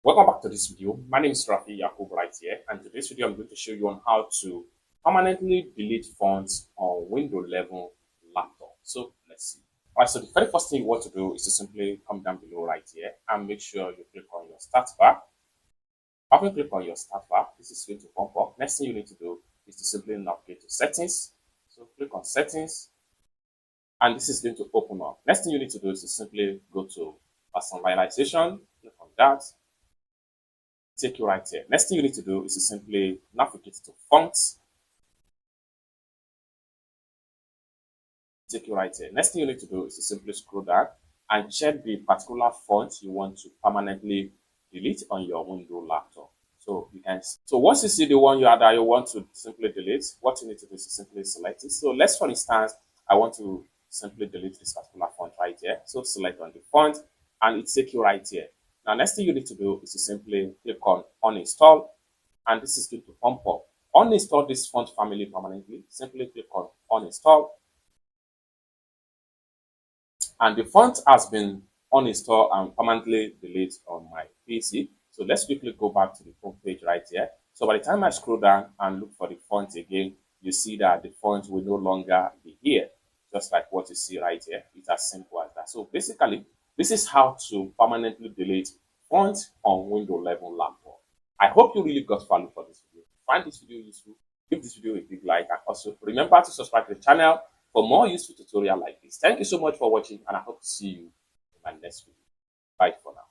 Welcome back to this video. My name is Rafi Yakub right here, and today's video I'm going to show you on how to permanently delete fonts on Windows 11 laptop. So let's see. Alright, so the very first thing you want to do is to simply come down below right here and make sure you click on your start bar. After you click on your start bar, this is going to pop up. Next thing you need to do is to simply navigate to settings. So click on settings, and this is going to open up. Next thing you need to do is to simply go to personalization, click on that, take you right here. Next thing you need to do is to simply navigate to fonts. Take you right here. Next thing you need to do is to simply scroll down and check the particular font you want to permanently delete on your Windows laptop. So once you see the one that you want to simply delete, what you need to do is to simply select it. So let's, for instance, I want to simply delete this particular font right here. So select on the font and it takes you right here. Now, next thing you need to do is to simply click on uninstall, and this is going to pump up. Uninstall this font family permanently. Simply click on uninstall, and the font has been uninstalled and permanently deleted on my PC. So let's quickly go back to the home page right here. So by the time I scroll down and look for the font again, you see that the font will no longer be here, just like what you see right here. It's as simple as that. So basically, this is how to permanently delete font on Windows 11 laptop. I hope you really got value for this video. Find this video useful, give this video a big like, and also remember to subscribe to the channel for more useful tutorial like this. Thank you so much for watching, and I hope to see you in my next video. Bye for now.